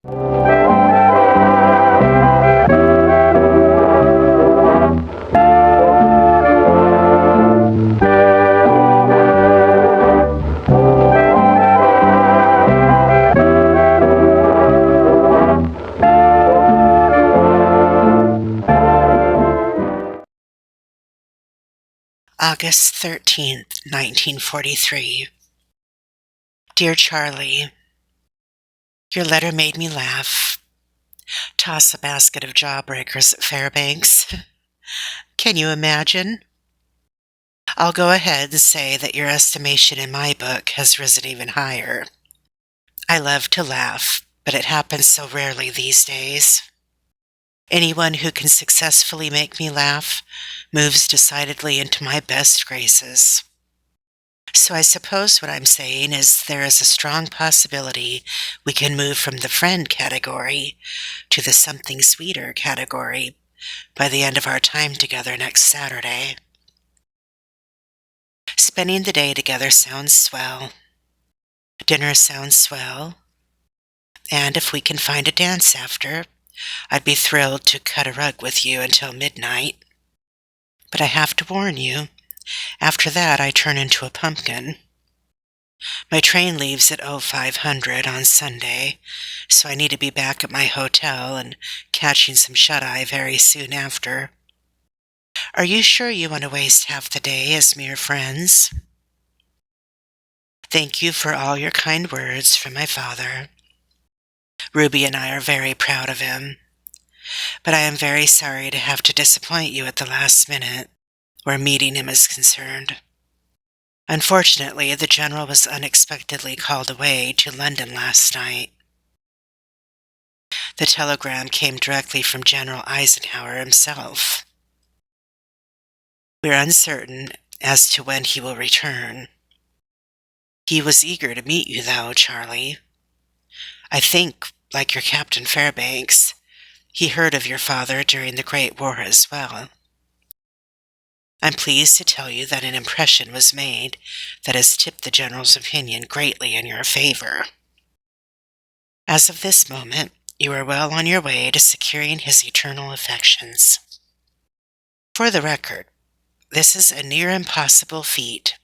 August 13th, 1943. Dear Charlie, your letter made me laugh. Toss a basket of jawbreakers at Fairbanks. Can you imagine? I'll go ahead and say that your estimation in my book has risen even higher. I love to laugh, but it happens so rarely these days. Anyone who can successfully make me laugh moves decidedly into my best graces. So I suppose what I'm saying is there is a strong possibility we can move from the friend category to the something sweeter category by the end of our time together next Saturday. Spending the day together sounds swell. Dinner sounds swell. And if we can find a dance after, I'd be thrilled to cut a rug with you until midnight. But I have to warn you, after that I turn into a pumpkin. My train leaves at 0500 on Sunday, so I need to be back at my hotel and catching some shut-eye very soon after. Are you sure you want to waste half the day as mere friends? Thank you for all your kind words from my father. Ruby and I are very proud of him, but I am very sorry to have to disappoint you at the last minute where meeting him is concerned. Unfortunately, the General was unexpectedly called away to London last night. The telegram came directly from General Eisenhower himself. We're uncertain as to when he will return. He was eager to meet you, though, Charlie. I think, like your Captain Fairbanks, he heard of your father during the Great War as well. I'm pleased to tell you that an impression was made that has tipped the General's opinion greatly in your favor. As of this moment, you are well on your way to securing his eternal affections. For the record, this is a near impossible feat,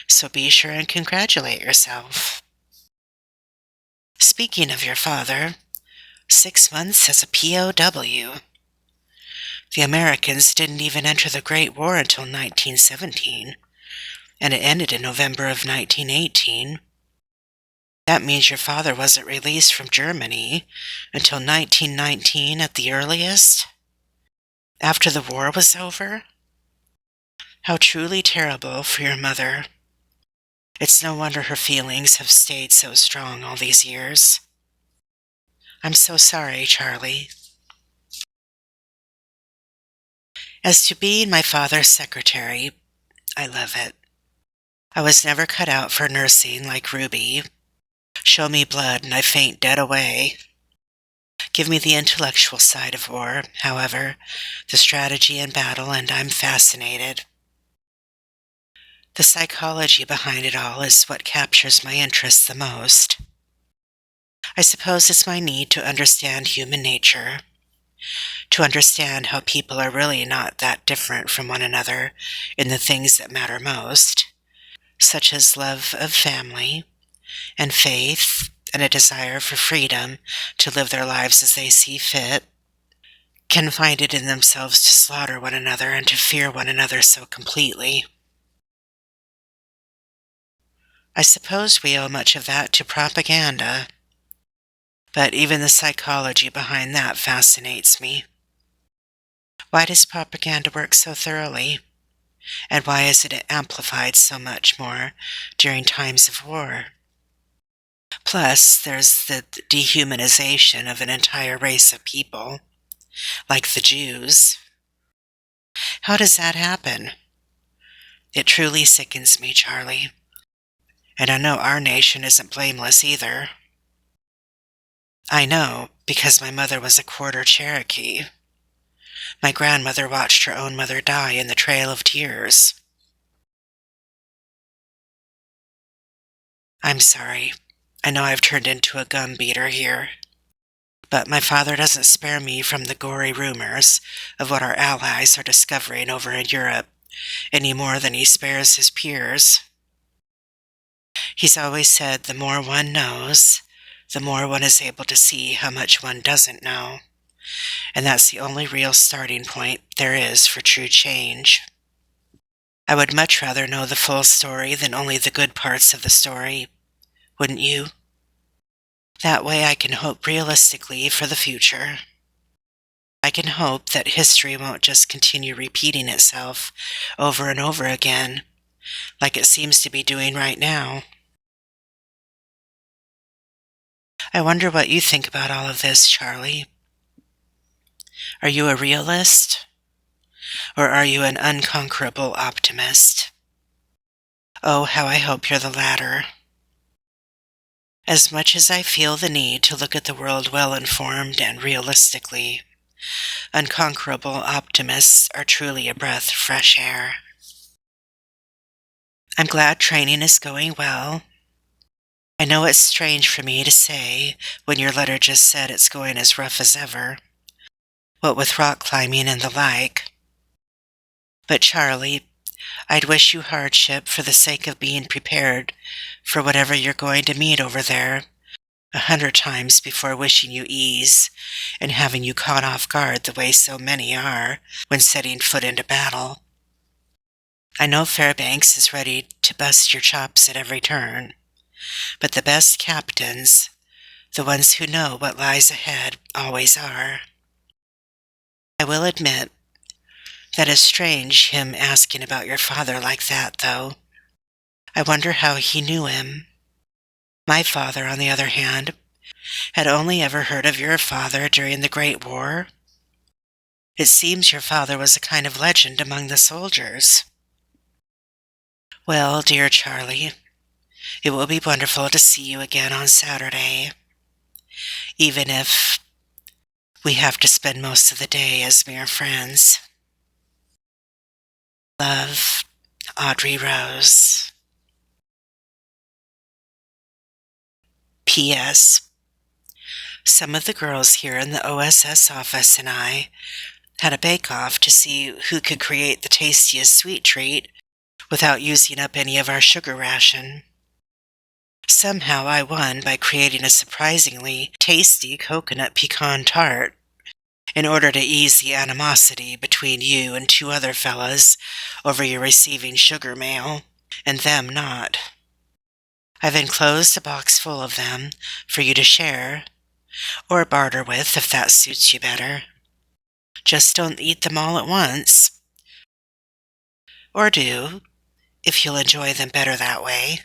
so be sure and congratulate yourself. Speaking of your father, 6 months as a POW. The Americans didn't even enter the Great War until 1917, and it ended in November of 1918. That means your father wasn't released from Germany until 1919 at the earliest, after the war was over. How truly terrible for your mother. It's no wonder her feelings have stayed so strong all these years. I'm so sorry, Charlie. As to being my father's secretary, I love it. I was never cut out for nursing like Ruby. Show me blood and I faint dead away. Give me the intellectual side of war, however, the strategy in battle, and I'm fascinated. The psychology behind it all is what captures my interest the most. I suppose it's my need to understand human nature, to understand how people are really not that different from one another in the things that matter most, such as love of family and faith and a desire for freedom to live their lives as they see fit, can find it in themselves to slaughter one another and to fear one another so completely. I suppose we owe much of that to propaganda, but even the psychology behind that fascinates me. Why does propaganda work so thoroughly? And why is it amplified so much more during times of war? Plus, there's the dehumanization of an entire race of people, like the Jews. How does that happen? It truly sickens me, Charlie. And I know our nation isn't blameless either. I know, because my mother was a quarter Cherokee. My grandmother watched her own mother die in the Trail of Tears. I'm sorry. I know I've turned into a gum beater here. But my father doesn't spare me from the gory rumors of what our allies are discovering over in Europe any more than he spares his peers. He's always said the more one knows, the more one is able to see how much one doesn't know. And that's the only real starting point there is for true change. I would much rather know the full story than only the good parts of the story, wouldn't you? That way I can hope realistically for the future. I can hope that history won't just continue repeating itself over and over again, like it seems to be doing right now. I wonder what you think about all of this, Charlie. Are you a realist? Or are you an unconquerable optimist? Oh, how I hope you're the latter. As much as I feel the need to look at the world well-informed and realistically, unconquerable optimists are truly a breath of fresh air. I'm glad training is going well. I know it's strange for me to say when your letter just said it's going as rough as ever, what with rock climbing and the like. But Charlie, I'd wish you hardship for the sake of being prepared for whatever you're going to meet over there 100 times before wishing you ease and having you caught off guard the way so many are when setting foot into battle. I know Fairbanks is ready to bust your chops at every turn, but the best captains, the ones who know what lies ahead, always are. I will admit that is strange, him asking about your father like that, though. I wonder how he knew him. My father, on the other hand, had only ever heard of your father during the Great War. It seems your father was a kind of legend among the soldiers. Well, dear Charlie, it will be wonderful to see you again on Saturday, even if we have to spend most of the day as mere friends. Love, Audrey Rose. P.S. Some of the girls here in the OSS office and I had a bake-off to see who could create the tastiest sweet treat without using up any of our sugar ration. Somehow I won by creating a surprisingly tasty coconut pecan tart in order to ease the animosity between you and 2 other fellas over your receiving sugar mail, and them not. I've enclosed a box full of them for you to share, or barter with if that suits you better. Just don't eat them all at once. Or do, if you'll enjoy them better that way.